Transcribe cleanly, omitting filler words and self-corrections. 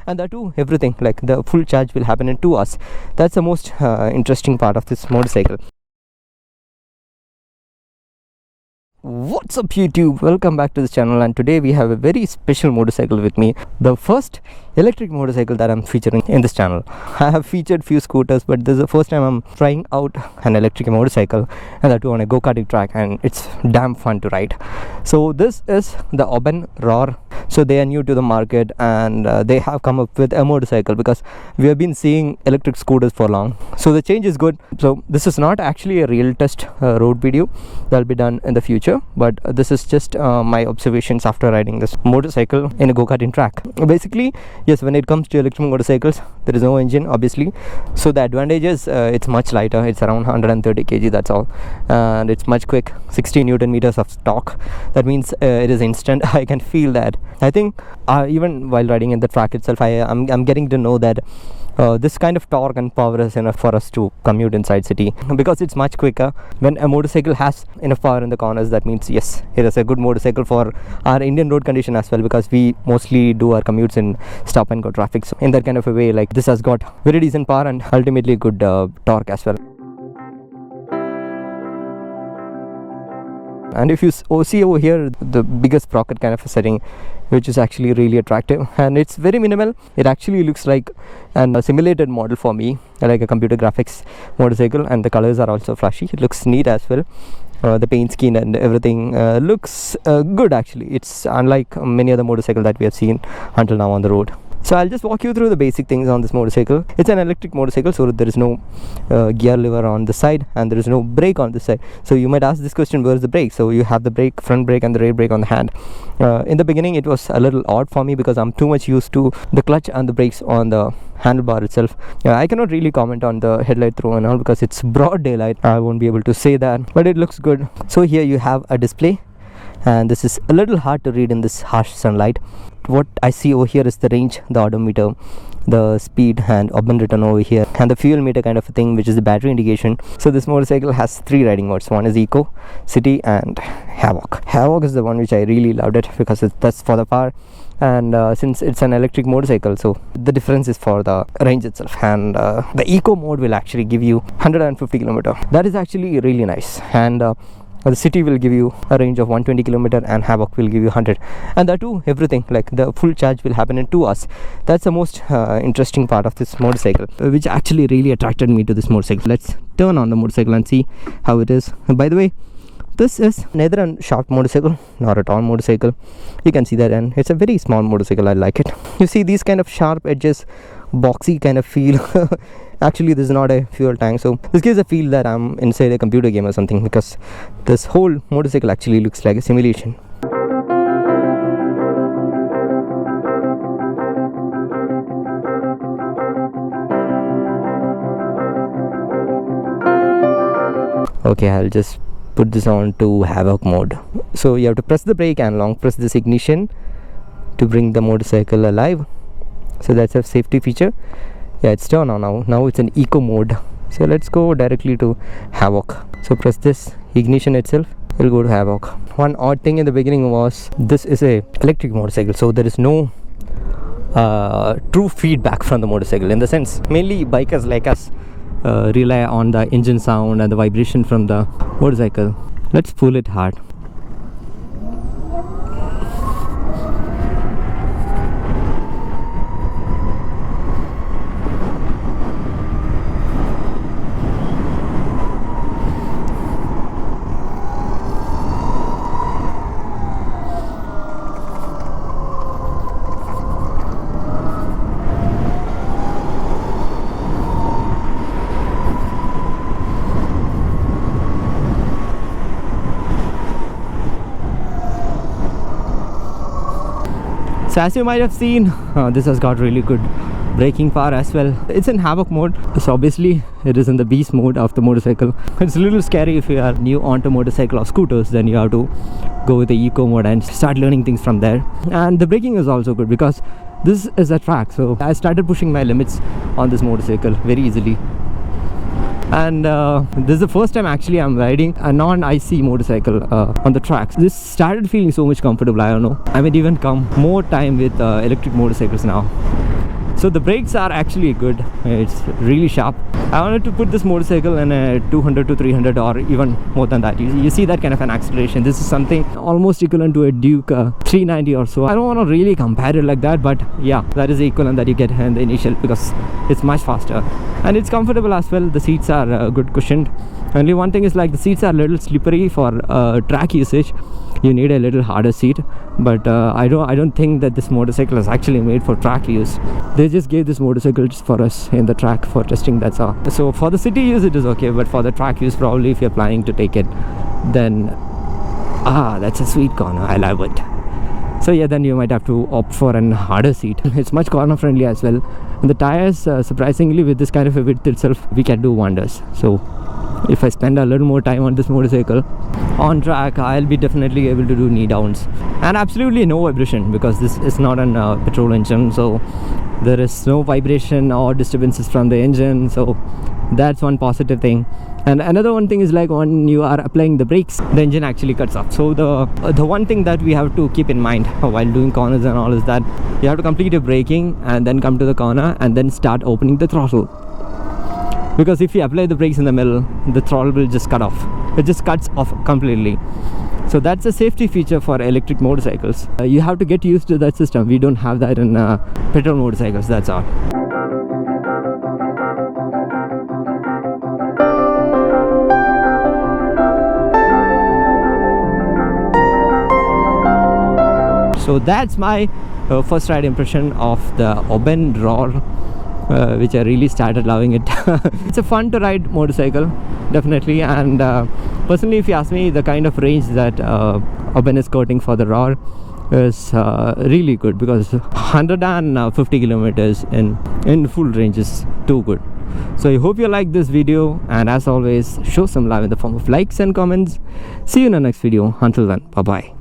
and that too everything, like the full charge will happen in 2 hours. That's the most interesting part of this motorcycle. What's up YouTube, welcome back to this channel, and today we have a very special motorcycle with me, the first electric motorcycle that I'm featuring in this channel. I have featured few scooters, but this is the first time I'm trying out an electric motorcycle, and that too on a go-karting track, and it's damn fun to ride. So this is the Oben Rorr. So they are new to the market, and they have come up with a motorcycle because we have been seeing electric scooters for long. So the change is good. So this is not actually a real test road video that will be done in the future, but this is just my observations after riding this motorcycle in a go-karting track. Basically, yes, when it comes to electric motorcycles, there is no engine obviously. So the advantage is it's much lighter. It's around 130 kg, that's all, and it's much quick, 60 Newton meters of torque. That means it is instant. I can feel that. I think even while riding in the track itself, I'm getting to know that this kind of torque and power is enough for us to commute inside city, because it's much quicker. When a motorcycle has enough power in the corners, that means yes, it is a good motorcycle for our Indian road condition as well, because we mostly do our commutes in stop and go traffic. So in that kind of a way, like, this has got very decent power and ultimately good torque as well. And if you see over here, the biggest sprocket kind of a setting, which is actually really attractive, and it's very minimal. It actually looks like a simulated model for me, like a computer graphics motorcycle, and the colors are also flashy. It looks neat as well. The paint scheme and everything looks good actually. It's unlike many other motorcycles that we have seen until now on the road. So I'll just walk you through the basic things on this motorcycle. It's an electric motorcycle, so there is no gear lever on the side, and there is no brake on the side. So you might ask this question, where is the brake? So you have the brake, front brake and the rear brake on the hand. In the beginning it was a little odd for me because I'm too much used to the clutch and the brakes on the handlebar itself. I cannot really comment on the headlight throw and all because it's broad daylight. I won't be able to say that, but it looks good. So here you have a display, and this is a little hard to read in this harsh sunlight. What I see over here is the range, the odometer, the speed, and Oben written over here, and the fuel meter kind of a thing, which is the battery indication. So this motorcycle has 3 riding modes. One is Eco, City, and Havoc. Havoc is the one which I really loved it because that's for the power, and since it's an electric motorcycle, so the difference is for the range itself. And the Eco mode will actually give you 150 kilometer. That is actually really nice. And the City will give you a range of 120 kilometer, and Havoc will give you 100, and that too everything, like the full charge will happen in 2 hours. That's the most interesting part of this motorcycle, which actually really attracted me to this motorcycle. Let's turn on the motorcycle and see how it is. And by the way, this is neither a short motorcycle nor a tall motorcycle. You can see that, and it's a very small motorcycle. I like it. You see these kind of sharp edges, boxy kind of feel. Actually, this is not a fuel tank, so this gives a feel that I'm inside a computer game or something, because this whole motorcycle actually looks like a simulation. Okay, I'll just put this on to Havoc mode. So you have to press the brake and long press this ignition to bring the motorcycle alive. So that's a safety feature. Yeah, it's turned on now. Now it's an Eco mode. So let's go directly to Havoc. So press this ignition itself, we'll go to Havoc. One odd thing in the beginning was this is a electric motorcycle, so there is no true feedback from the motorcycle, in the sense mainly bikers like us rely on the engine sound and the vibration from the motorcycle. Let's pull it hard. So as you might have seen, this has got really good braking power as well. It's in Havoc mode, so obviously it is in the beast mode of the motorcycle. It's a little scary if you are new onto motorcycle or scooters, then you have to go with the Eco mode and start learning things from there. And the braking is also good because this is a track, so I started pushing my limits on this motorcycle very easily. And this is the first time actually I'm riding a non-IC motorcycle on the tracks. This started feeling so much comfortable. I don't know, I might even come more time with electric motorcycles now. So the brakes are actually good. It's really sharp. I wanted to put this motorcycle in a 200 to 300 or even more than that. You see that kind of an acceleration. This is something almost equivalent to a Duke 390 or so. I don't want to really compare it like that, but yeah, that is the equivalent that you get in the initial, because it's much faster and it's comfortable as well. The seats are good cushioned. Only one thing is like the seats are a little slippery for track usage. You need a little harder seat, but I don't think that this motorcycle is actually made for track use. They just gave this motorcycle just for us in the track for testing, that's all. So for the city use it is okay, but for the track use, probably if you're planning to take it, then that's a sweet corner. I love it. So yeah, then you might have to opt for an harder seat. It's much corner friendly as well, and the tires, surprisingly, with this kind of a width itself, we can do wonders. So if I spend a little more time on this motorcycle on track, I'll be definitely able to do knee downs, and absolutely no vibration, because this is not an petrol engine, so there is no vibration or disturbances from the engine. So that's one positive thing. And another one thing is like when you are applying the brakes, the engine actually cuts off. So the one thing that we have to keep in mind while doing corners and all is that you have to complete your braking and then come to the corner and then start opening the throttle, because if you apply the brakes in the middle, the throttle will just cut off. It just cuts off completely. So that's a safety feature for electric motorcycles. You have to get used to that system. We don't have that in petrol motorcycles, that's all. So that's my first ride impression of the Oben Rorr, which I really started loving it. It's a fun to ride motorcycle, definitely, and personally, if you ask me, the kind of range that Oben is quoting for the Rorr is really good, because 150 kilometers in full range is too good. So I hope you like this video, and as always, show some love in the form of likes and comments. See you in the next video. Until then, bye bye.